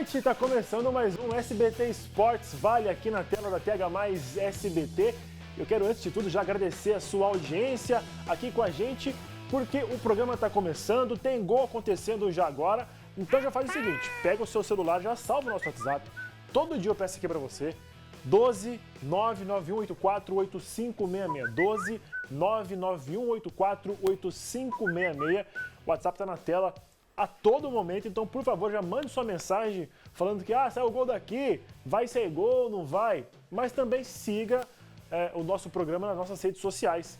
noite, está começando mais um SBT Esportes Vale aqui na tela da TH Mais SBT. Eu quero, antes de tudo, já agradecer a sua audiência aqui com a gente, porque o programa está começando, tem gol acontecendo já agora. Então já faz o seguinte, pega o seu celular, já salva o nosso WhatsApp. Todo dia eu peço aqui para você, 12 991848566, 12 991848566. O WhatsApp está na tela a todo momento, então por favor já mande sua mensagem falando que saiu o gol daqui, vai ser gol, não vai, mas também siga o nosso programa nas nossas redes sociais,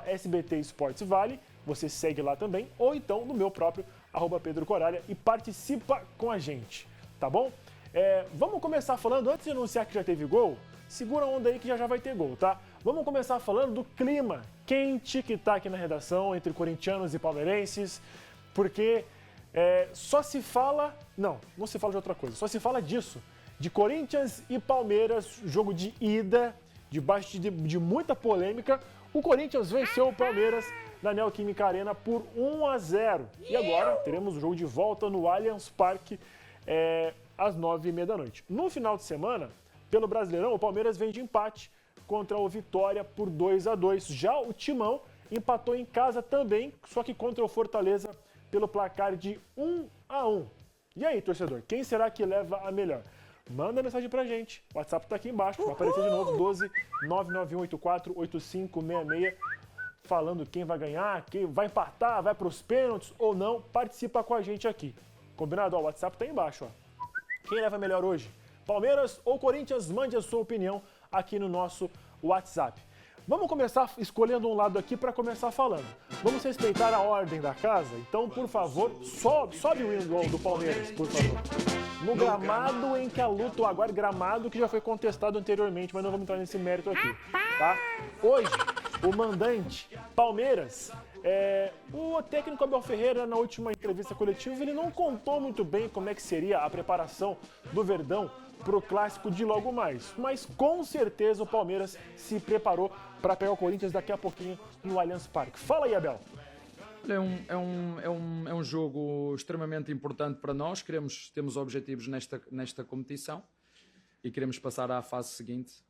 @SBT Esportes Vale, você segue lá também, ou então no meu próprio, @Pedro Coralha, e participa com a gente, tá bom? Vamos começar falando, antes de anunciar que já teve gol, segura a onda aí que já vai ter gol, tá? Vamos começar falando do clima quente que tá aqui na redação entre corintianos e palmeirenses, porque só se fala... Não se fala de outra coisa, só se fala disso. De Corinthians e Palmeiras, jogo de ida, debaixo de muita polêmica. O Corinthians venceu o Palmeiras na Neoquímica Arena por 1-0. E agora teremos o jogo de volta no Allianz Parque às 9h30 da noite. No final de semana, pelo Brasileirão, o Palmeiras vem de empate contra o Vitória por 2-2. Já o Timão empatou em casa também, só que contra o Fortaleza pelo placar de 1-1. E aí, torcedor, quem será que leva a melhor? Manda mensagem pra gente. O WhatsApp tá aqui embaixo, vai aparecer de novo, 12 991848566, falando quem vai ganhar, quem vai empatar, vai pros pênaltis ou não. Participa com a gente aqui. Combinado? O WhatsApp tá aí embaixo, ó. Quem leva melhor hoje? Palmeiras ou Corinthians? Mande a sua opinião aqui no nosso WhatsApp. Vamos começar escolhendo um lado aqui para começar falando. Vamos respeitar a ordem da casa? Então, por favor, sobe o hino do Palmeiras, por favor. No gramado em que a luta, o agora gramado que já foi contestado anteriormente, mas não vamos entrar nesse mérito aqui, tá? Hoje, o mandante Palmeiras, o técnico Abel Ferreira, na última entrevista coletiva, ele não contou muito bem como é que seria a preparação do Verdão para o clássico de logo mais. Mas com certeza o Palmeiras se preparou para pegar o Corinthians daqui a pouquinho no Allianz Parque. Fala aí, Abel. É um jogo extremamente importante para nós. Temos objetivos nesta competição e queremos passar à fase seguinte.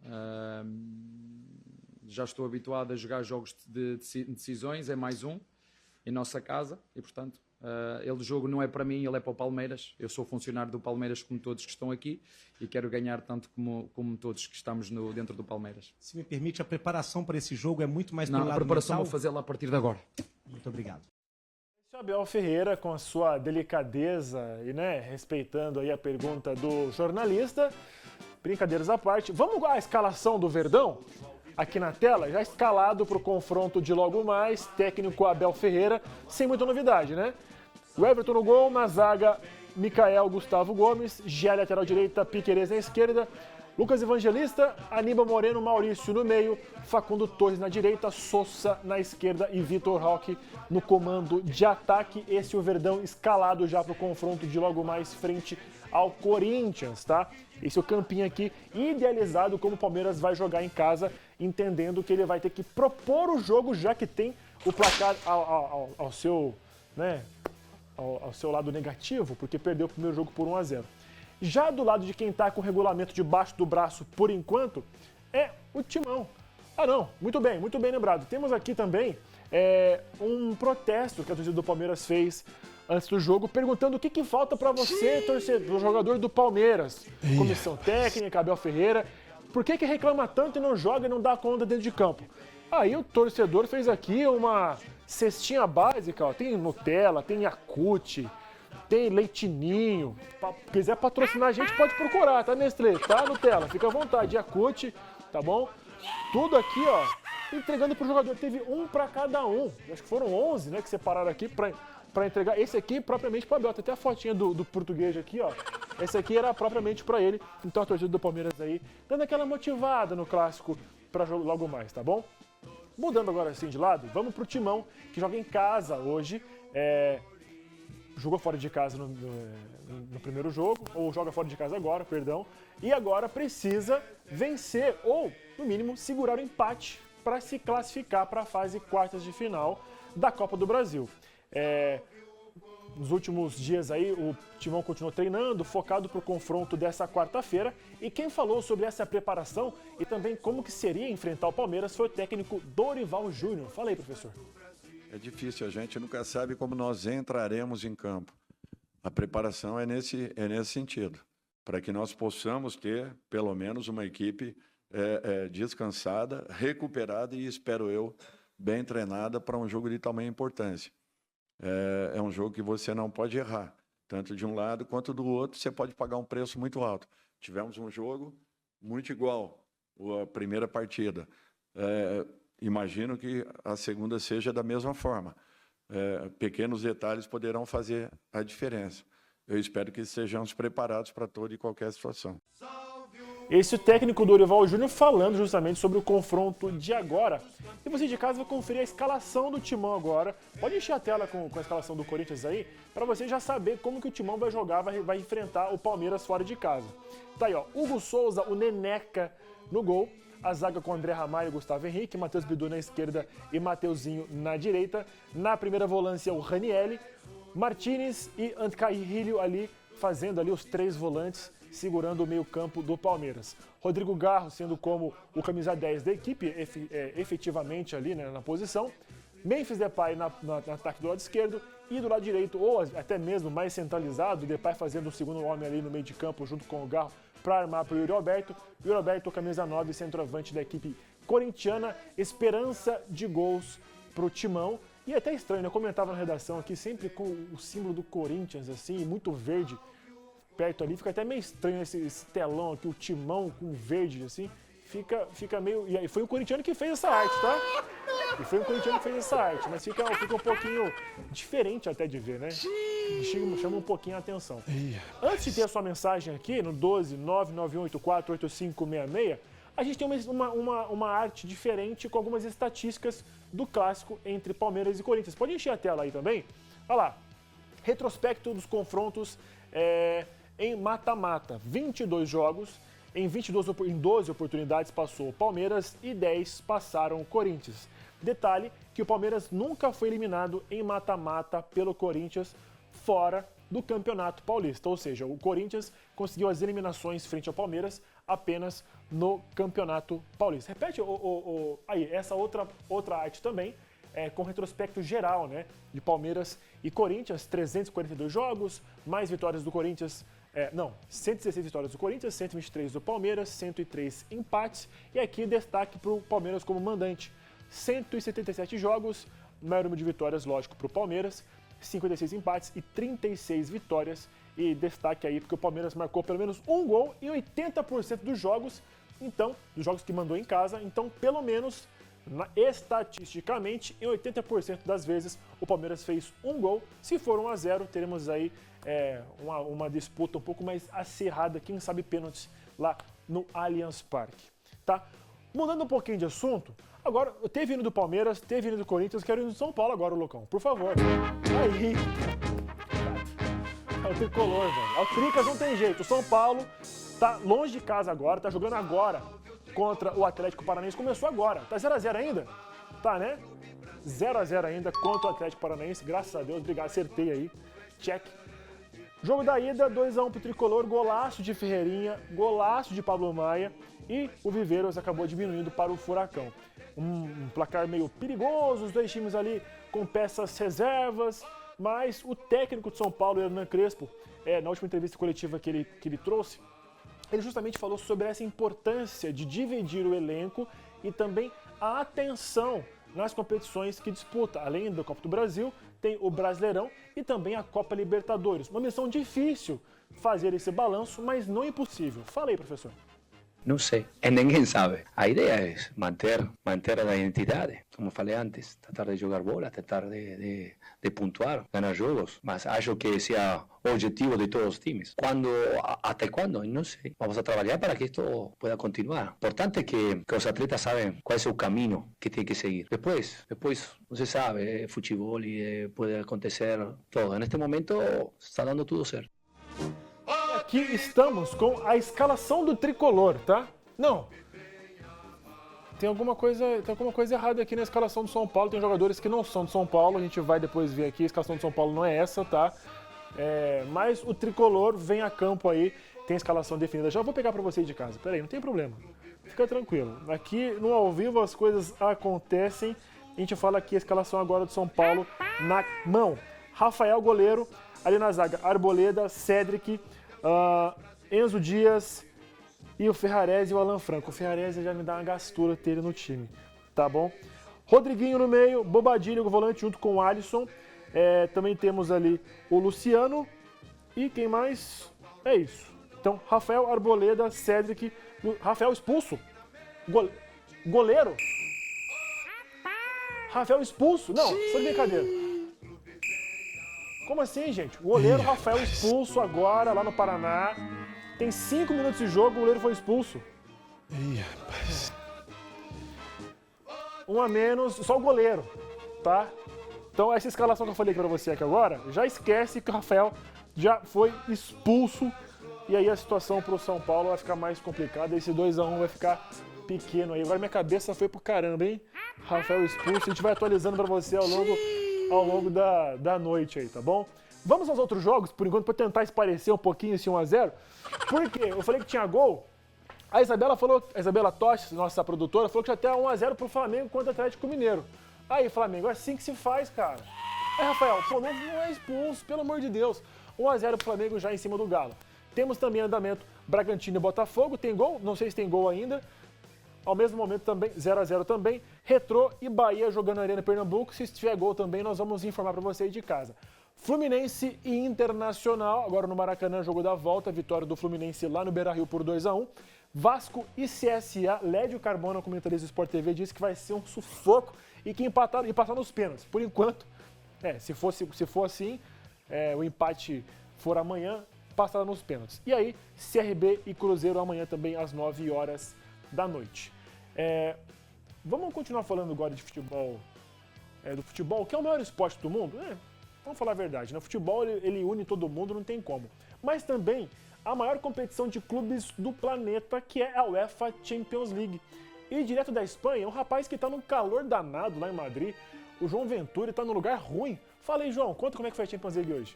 Já estou habituado a jogar jogos de decisões, é mais um em nossa casa e, portanto, o jogo não é para mim, ele é para o Palmeiras. Eu sou funcionário do Palmeiras como todos que estão aqui e quero ganhar tanto como todos que estamos dentro do Palmeiras. Se me permite, a preparação para esse jogo é muito mais pelo lado mental. A preparação mental? vou fazê-la a partir de agora. Muito obrigado. Esse é o Abel Ferreira com a sua delicadeza e, respeitando aí a pergunta do jornalista. Brincadeiras à parte. Vamos à escalação do Verdão? Aqui na tela, já escalado para o confronto de logo mais, técnico Abel Ferreira, sem muita novidade, né? O Everton no gol, na zaga, Micael, Gustavo Gomes, Gé lateral direita, Piquerez na esquerda, Lucas Evangelista, Aníbal Moreno, Maurício no meio, Facundo Torres na direita, Sousa na esquerda e Vitor Roque no comando de ataque. Esse é o Verdão escalado já para o confronto de logo mais frente ao Corinthians, tá? Esse é o campinho aqui, idealizado como o Palmeiras vai jogar em casa, entendendo que ele vai ter que propor o jogo, já que tem o placar ao seu lado negativo, porque perdeu o primeiro jogo por 1-0. Já do lado de quem está com o regulamento debaixo do braço por enquanto, é o Timão. Muito bem lembrado. Temos aqui também um protesto que a torcida do Palmeiras fez antes do jogo, perguntando o que falta para você, torcedor, jogador do Palmeiras. Comissão técnica, Abel Ferreira, por que reclama tanto e não joga e não dá conta dentro de campo? Aí o torcedor fez aqui uma cestinha básica, ó. Tem Nutella, tem Yakult, tem Leitinho. Se quiser patrocinar a gente, pode procurar, tá, Nestlé? Tá, Nutella? Fica à vontade. Yakult, tá bom? Tudo aqui, ó, entregando pro jogador. Teve um para cada um. Acho que foram 11, que separaram aqui para entregar. Esse aqui propriamente para Abel. Tem até a fotinha do português aqui, ó. Esse aqui era propriamente para ele. Então a torcida do Palmeiras aí, dando aquela motivada no clássico para logo mais, tá bom? Mudando agora assim de lado, vamos pro Timão, que joga em casa hoje. Jogou fora de casa no primeiro jogo, ou joga fora de casa agora, perdão. E agora precisa vencer, ou, no mínimo, segurar o empate para se classificar para a fase quartas de final da Copa do Brasil. nos últimos dias aí, o Timão continuou treinando, focado para o confronto dessa quarta-feira. E quem falou sobre essa preparação e também como que seria enfrentar o Palmeiras foi o técnico Dorival Júnior. Fala aí, professor. É difícil, a gente nunca sabe como nós entraremos em campo. A preparação é nesse sentido, para que nós possamos ter, pelo menos, uma equipe descansada, recuperada e, espero eu, bem treinada para um jogo de tamanha importância. É um jogo que você não pode errar, tanto de um lado quanto do outro, você pode pagar um preço muito alto. Tivemos um jogo muito igual, a primeira partida. Imagino que a segunda seja da mesma forma. Pequenos detalhes poderão fazer a diferença. Eu espero que estejamos preparados para toda e qualquer situação. Esse é o técnico Dorival Júnior falando justamente sobre o confronto de agora. E você de casa vai conferir a escalação do Timão agora. Pode encher a tela com a escalação do Corinthians aí, para você já saber como que o Timão vai jogar, vai enfrentar o Palmeiras fora de casa. Tá aí, ó, Hugo Souza, o Neneca no gol. A zaga com André Ramalho e Gustavo Henrique, Matheus Bidu na esquerda e Mateuzinho na direita. Na primeira volância, o Ranielli, Martinez e Ancaílio ali, fazendo ali os três volantes, segurando o meio campo do Palmeiras. Rodrigo Garro sendo como o camisa 10 da equipe, efetivamente ali, né, na posição. Memphis Depay no ataque do lado esquerdo e do lado direito, ou até mesmo mais centralizado, o Depay fazendo o segundo homem ali no meio de campo junto com o Garro para armar para o Yuri Alberto. Yuri Alberto, camisa 9, centroavante da equipe corintiana, esperança de gols para o Timão. E até estranho, né? Eu comentava na redação aqui, sempre com o símbolo do Corinthians, assim, muito verde perto ali. Fica até meio estranho esse telão aqui, o Timão com verde, assim. Fica meio... E aí foi o corintiano que fez essa arte, tá? E foi o corintiano que fez essa arte, mas fica um pouquinho diferente até de ver, né? Chama um pouquinho a atenção. Antes de ter a sua mensagem aqui, no 12-99184-8566, a gente tem uma arte diferente com algumas estatísticas do clássico entre Palmeiras e Corinthians. Pode encher a tela aí também? Olha lá. Retrospecto dos confrontos em mata-mata. 22 jogos. Em 12 oportunidades passou o Palmeiras e 10 passaram o Corinthians. Detalhe que o Palmeiras nunca foi eliminado em mata-mata pelo Corinthians fora do Campeonato Paulista. Ou seja, o Corinthians conseguiu as eliminações frente ao Palmeiras apenas no Campeonato Paulista. Repete aí, essa outra arte também, com retrospecto geral, né, de Palmeiras e Corinthians, 342 jogos, mais vitórias do Corinthians, 116 vitórias do Corinthians, 123 do Palmeiras, 103 empates, e aqui destaque para o Palmeiras como mandante, 177 jogos, maior número de vitórias, lógico, para o Palmeiras, 56 empates e 36 vitórias, e destaque aí porque o Palmeiras marcou pelo menos um gol em 80% dos jogos, então, dos jogos que mandou em casa, então pelo menos, estatisticamente, em 80% das vezes o Palmeiras fez um gol. Se for 1-0, teremos aí uma disputa um pouco mais acirrada, quem sabe pênaltis lá no Allianz Parque, tá? Mudando um pouquinho de assunto, agora, teve hino do Palmeiras, teve hino do Corinthians, quero hino do São Paulo agora, Lucão, por favor. Aí, é o tricolor, velho. O Tricas não tem jeito, o São Paulo tá longe de casa agora, tá jogando agora contra o Atlético Paranaense, começou agora, tá 0-0 ainda? Tá, né? 0-0 ainda contra o Atlético Paranaense, graças a Deus, obrigado, acertei aí, check. Jogo da ida, 2-1 pro Tricolor, golaço de Ferreirinha, golaço de Pablo Maia e o Viveiros acabou diminuindo para o Furacão. Um placar meio perigoso, os dois times ali com peças reservas, mas o técnico de São Paulo, Hernan Crespo, na última entrevista coletiva que ele trouxe, ele justamente falou sobre essa importância de dividir o elenco e também a atenção nas competições que disputa. Além da Copa do Brasil, tem o Brasileirão e também a Copa Libertadores. Uma missão difícil fazer esse balanço, mas não impossível. Fala aí, professor. Não sei, ninguém sabe. A ideia é manter a identidade, como falei antes, tratar de jogar bola, tratar de pontuar, ganhar jogos, mas acho que esse é o objetivo de todos os times. Até quando? Não sei. Vamos a trabalhar para que isto pueda continuar. Importante que os atletas sabem qual é o caminho que tem que seguir. Depois, você sabe, futebol e pode acontecer todo. Neste momento está dando tudo certo. Aqui estamos com a escalação do Tricolor, tá? Não. tem alguma coisa errada aqui na escalação do São Paulo. Tem jogadores que não são do São Paulo, a gente vai depois ver aqui. A escalação do São Paulo não é essa, tá? Mas o tricolor vem a campo aí, tem a escalação definida. Já vou pegar pra você de casa. Peraí, não tem problema. Fica tranquilo. Aqui no ao vivo as coisas acontecem. A gente fala aqui a escalação agora do São Paulo na mão. Rafael, goleiro. Ali na zaga, Arboleda, Cédric, Enzo Dias e o Ferrarese e o Alan Franco. O Ferrarese já me dá uma gastura ter ele no time, tá bom? Rodriguinho no meio, Bobadilha, o volante, junto com o Alisson. Também temos ali o Luciano e quem mais? É isso. Então, Rafael, Arboleda, Cédric, Rafael expulso. Goleiro? Rafael expulso? Não, isso é brincadeira. Como assim, gente? O goleiro Rafael expulso agora, lá no Paraná. Tem 5 minutos de jogo, o goleiro foi expulso. Ih, rapaz. Um a menos, só o goleiro, tá? Então essa escalação que eu falei pra você aqui agora, já esquece que o Rafael já foi expulso. E aí a situação pro São Paulo vai ficar mais complicada. Esse 2-1 vai ficar pequeno aí. Agora minha cabeça foi pro caramba, hein? Rafael expulso, a gente vai atualizando pra você ao longo da noite aí, tá bom? Vamos aos outros jogos, por enquanto, pra tentar esparecer um pouquinho esse 1-0. Por quê? Eu falei que tinha gol. A Isabela Toches, nossa produtora, falou que já tem 1-0 pro Flamengo contra o Atlético Mineiro. Aí, Flamengo, é assim que se faz, cara. Rafael, pô, não é expulso, pelo amor de Deus. 1-0 pro Flamengo já em cima do Galo. Temos também andamento Bragantino e Botafogo. Tem gol? Não sei se tem gol ainda. Ao mesmo momento também, 0-0 também. Retrô e Bahia jogando na Arena Pernambuco. Se tiver gol também, nós vamos informar para vocês de casa. Fluminense e Internacional, agora no Maracanã, jogo da volta. Vitória do Fluminense lá no Beira-Rio por 2-1. Vasco e CSA. Lédio Carmona, comentarista do Sport TV, disse que vai ser um sufoco e que passar nos pênaltis. Por enquanto, se for assim, o empate for amanhã, passar nos pênaltis. E aí, CRB e Cruzeiro amanhã também às 9 horas da noite. Vamos continuar falando agora de futebol, do futebol, que é o maior esporte do mundo? Vamos falar a verdade, né? O futebol ele une todo mundo, não tem como. Mas também a maior competição de clubes do planeta, que é a UEFA Champions League. E direto da Espanha, um rapaz que está num calor danado lá em Madrid, o João Ventura, está num lugar ruim. Fala aí, João, conta como é que foi a Champions League hoje.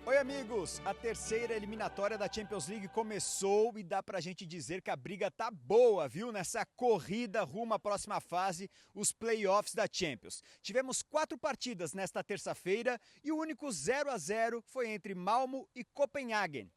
Oi, amigos! A terceira eliminatória da Champions League começou e dá pra gente dizer que a briga tá boa, viu? Nessa corrida rumo à próxima fase, os playoffs da Champions. Tivemos 4 partidas nesta terça-feira e o único 0-0 foi entre Malmö e Copenhagen.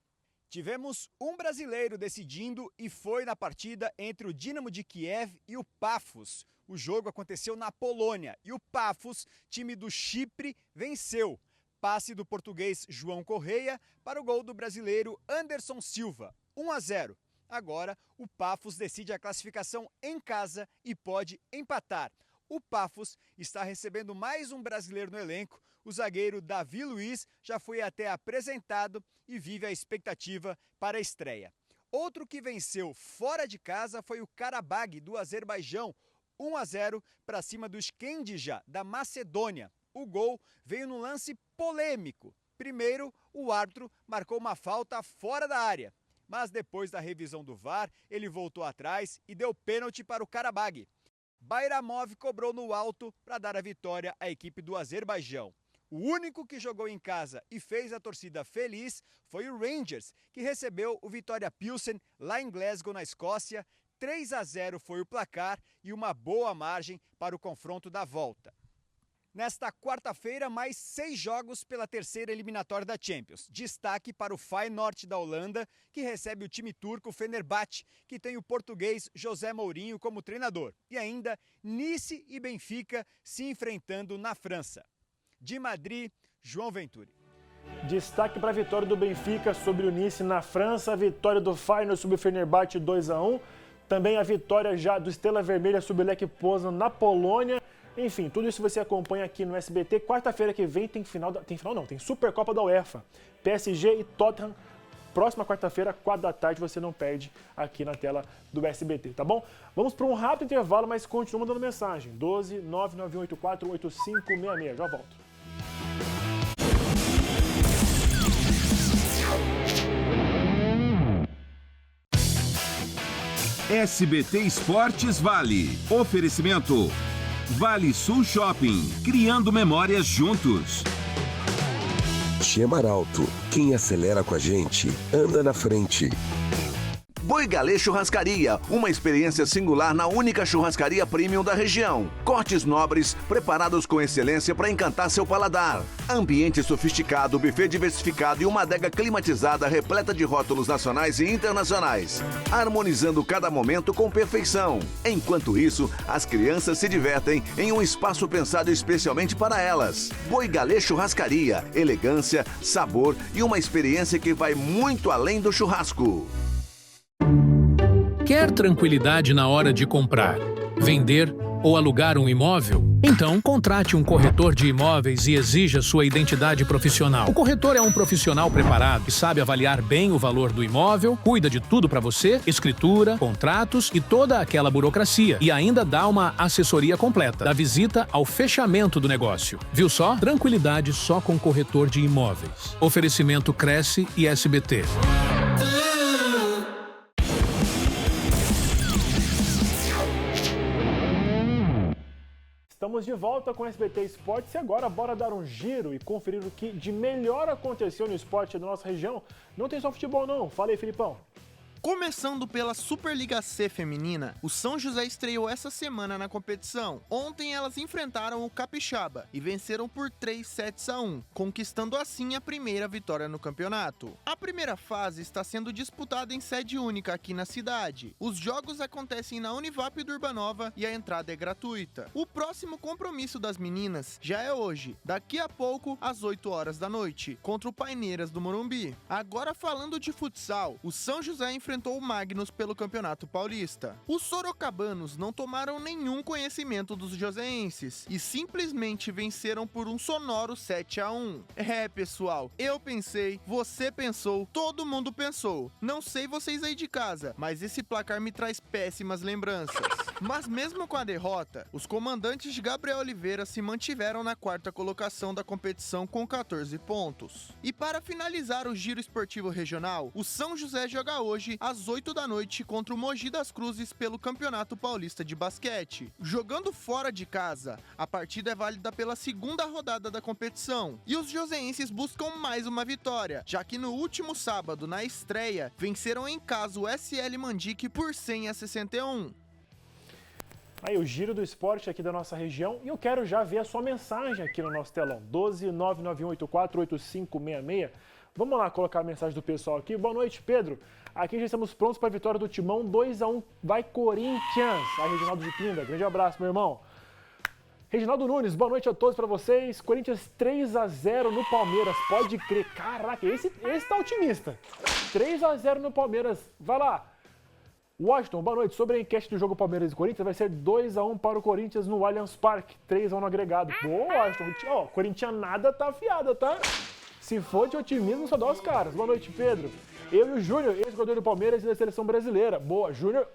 Tivemos um brasileiro decidindo e foi na partida entre o Dinamo de Kiev e o Pafos. O jogo aconteceu na Polônia e o Pafos, time do Chipre, venceu. Passe do português João Correia para o gol do brasileiro Anderson Silva, 1-0. Agora, o Pafos decide a classificação em casa e pode empatar. O Pafos está recebendo mais um brasileiro no elenco. O zagueiro Davi Luiz já foi até apresentado e vive a expectativa para a estreia. Outro que venceu fora de casa foi o Karabag do Azerbaijão, 1-0 para cima do Skendija da Macedônia. O gol veio num lance polêmico. Primeiro, o árbitro marcou uma falta fora da área, mas depois da revisão do VAR, ele voltou atrás e deu pênalti para o Karabag. Bayramov cobrou no alto para dar a vitória à equipe do Azerbaijão. O único que jogou em casa e fez a torcida feliz foi o Rangers, que recebeu o Vitória Pilsen lá em Glasgow, na Escócia. 3-0 foi o placar e uma boa margem para o confronto da volta. Nesta quarta-feira, mais 6 jogos pela terceira eliminatória da Champions. Destaque para o Feyenoord da Holanda, que recebe o time turco Fenerbahçe, que tem o português José Mourinho como treinador. E ainda Nice e Benfica se enfrentando na França. De Madrid, João Ventura. Destaque para a vitória do Benfica sobre o Nice na França, a vitória do Feyenoord sobre o Fenerbahçe 2-1, também a vitória já do Estrela Vermelha sobre o Lech Poznan na Polônia. Enfim, tudo isso você acompanha aqui no SBT. Quarta-feira que vem tem tem Supercopa da UEFA. PSG e Tottenham. Próxima quarta-feira, 4 da tarde, você não perde aqui na tela do SBT, tá bom? Vamos para um rápido intervalo, mas continua mandando mensagem. 12 99184 8566. Já volto. SBT Esportes Vale. Oferecimento Vale Sul Shopping. Criando memórias juntos. Chemaralto. Quem acelera com a gente, anda na frente. Boi Galê Churrascaria, uma experiência singular na única churrascaria premium da região. Cortes nobres, preparados com excelência para encantar seu paladar. Ambiente sofisticado, buffet diversificado e uma adega climatizada repleta de rótulos nacionais e internacionais. Harmonizando cada momento com perfeição. Enquanto isso, as crianças se divertem em um espaço pensado especialmente para elas. Boi Galê Churrascaria, elegância, sabor e uma experiência que vai muito além do churrasco. Quer tranquilidade na hora de comprar, vender ou alugar um imóvel? Então, contrate um corretor de imóveis e exija sua identidade profissional. O corretor é um profissional preparado que sabe avaliar bem o valor do imóvel, cuida de tudo para você, escritura, contratos e toda aquela burocracia. E ainda dá uma assessoria completa, da visita ao fechamento do negócio. Viu só? Tranquilidade só com corretor de imóveis. Oferecimento Cresce e SBT. Estamos de volta com o SBT Esportes e agora bora dar um giro e conferir o que de melhor aconteceu no esporte da nossa região. Não tem só futebol não, fala aí, Filipão. Começando pela Superliga C feminina, o São José estreou essa semana na competição. Ontem elas enfrentaram o Capixaba e venceram por 3-1, conquistando assim a primeira vitória no campeonato. A primeira fase está sendo disputada em sede única aqui na cidade. Os jogos acontecem na Univap do Urbanova e a entrada é gratuita. O próximo compromisso das meninas já é hoje, daqui a pouco às 8 horas da noite, contra o Paineiras do Morumbi. Agora falando de futsal, o São José enfrentou o Magnus pelo Campeonato Paulista. Os sorocabanos não tomaram nenhum conhecimento dos joseenses e simplesmente venceram por um sonoro 7-1. É, pessoal, eu pensei, você pensou, todo mundo pensou. Não sei vocês aí de casa, mas esse placar me traz péssimas lembranças. Mas mesmo com a derrota, os comandantes de Gabriel Oliveira se mantiveram na quarta colocação da competição com 14 pontos. E para finalizar o giro esportivo regional, o São José joga hoje às 8 da noite contra o Mogi das Cruzes pelo Campeonato Paulista de Basquete. Jogando fora de casa, a partida é válida pela segunda rodada da competição. E os joseenses buscam mais uma vitória, já que no último sábado, na estreia, venceram em casa o SL Mandique por 100-61. Aí o giro do esporte aqui da nossa região e eu quero já ver a sua mensagem aqui no nosso telão, 12991848566. Vamos lá colocar a mensagem do pessoal aqui. Boa noite, Pedro. Aqui já estamos prontos para a vitória do Timão, 2-1. Vai, Corinthians! Aí, Reginaldo de Pinda, grande abraço, meu irmão. Reginaldo Nunes, boa noite a todos para vocês. Corinthians 3-0 no Palmeiras, pode crer. Caraca, esse tá otimista. 3-0 no Palmeiras, vai lá. Washington, boa noite. Sobre a enquete do jogo Palmeiras e Corinthians, vai ser 2-1 para o Corinthians no Allianz Parque, 3-1 no agregado. Boa, Washington. Ó, corintianada tá afiada, tá? Se for de otimismo, só dá os caras. Boa noite, Pedro. Eu e o Júnior, ex-jogador do Palmeiras e da seleção brasileira. Boa, Júnior,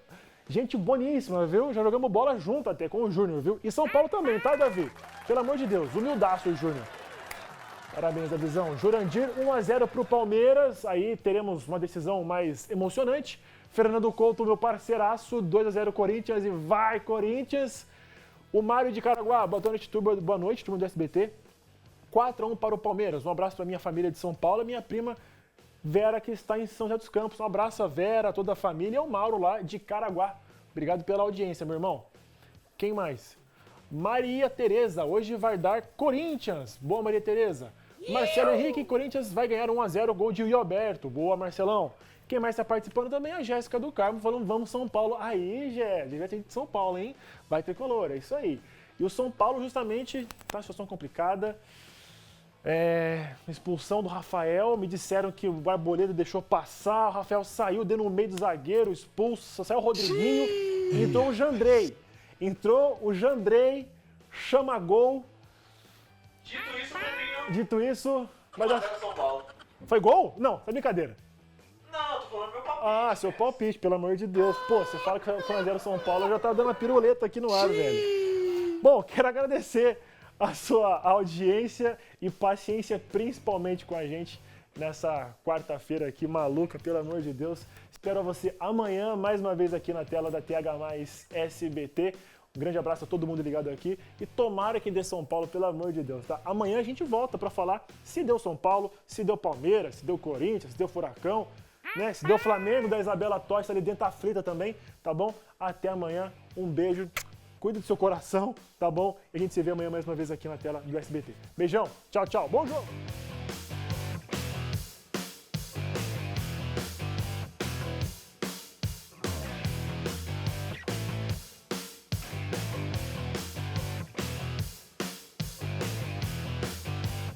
gente boníssima, viu? Já jogamos bola junto até com o Júnior, viu? E São Paulo também, tá, Davi? Pelo amor de Deus, humildaço o Júnior. Parabéns, Davizão. Jurandir, 1-0 pro Palmeiras. Aí teremos uma decisão mais emocionante. Fernando Couto, meu parceiraço, 2-0 Corinthians e vai, Corinthians. O Mário de Caraguá, boa noite, turma do SBT. 4-1 para o Palmeiras. Um abraço para minha família de São Paulo e minha prima Vera, que está em São José dos Campos. Um abraço a Vera, toda a família e ao Mauro lá de Caraguá. Obrigado pela audiência, meu irmão. Quem mais? Maria Tereza, hoje vai dar Corinthians. Boa, Maria Tereza. Marcelo Henrique, Corinthians vai ganhar 1-0, gol de Gilberto. Boa, Marcelão. Quem mais está participando também é a Jéssica do Carmo, falando vamos São Paulo. Aí, Jé, direto de São Paulo, hein? Vai tricolor, é isso aí. E o São Paulo justamente está em situação complicada. Expulsão do Rafael, me disseram que o Arboleda deixou passar, o Rafael saiu, deu no meio do zagueiro, expulso, saiu o Rodriguinho, entrou o Jandrei, chama gol. Dito isso, vai dar... São Paulo. Foi gol? Não, é brincadeira. Não, tô falando meu palpite. Ah, seu palpite, pelo amor de Deus. Pô, você fala que foi 1-0 São Paulo, já tá dando uma piruleta aqui no ar, velho. Bom, quero agradecer a sua audiência e paciência, principalmente com a gente nessa quarta-feira aqui maluca, pelo amor de Deus. Espero você amanhã, mais uma vez aqui na tela da TH+ SBT. Um grande abraço a todo mundo ligado aqui e tomara que dê São Paulo, pelo amor de Deus, tá? Amanhã a gente volta para falar se deu São Paulo, se deu Palmeiras, se deu Corinthians, se deu Furacão, né? Se deu Flamengo da Isabela Tosta ali dentro da frita também, tá bom? Até amanhã, um beijo, cuida do seu coração, tá bom? E a gente se vê amanhã mais uma vez aqui na tela do SBT. Beijão, tchau, tchau, bom jogo!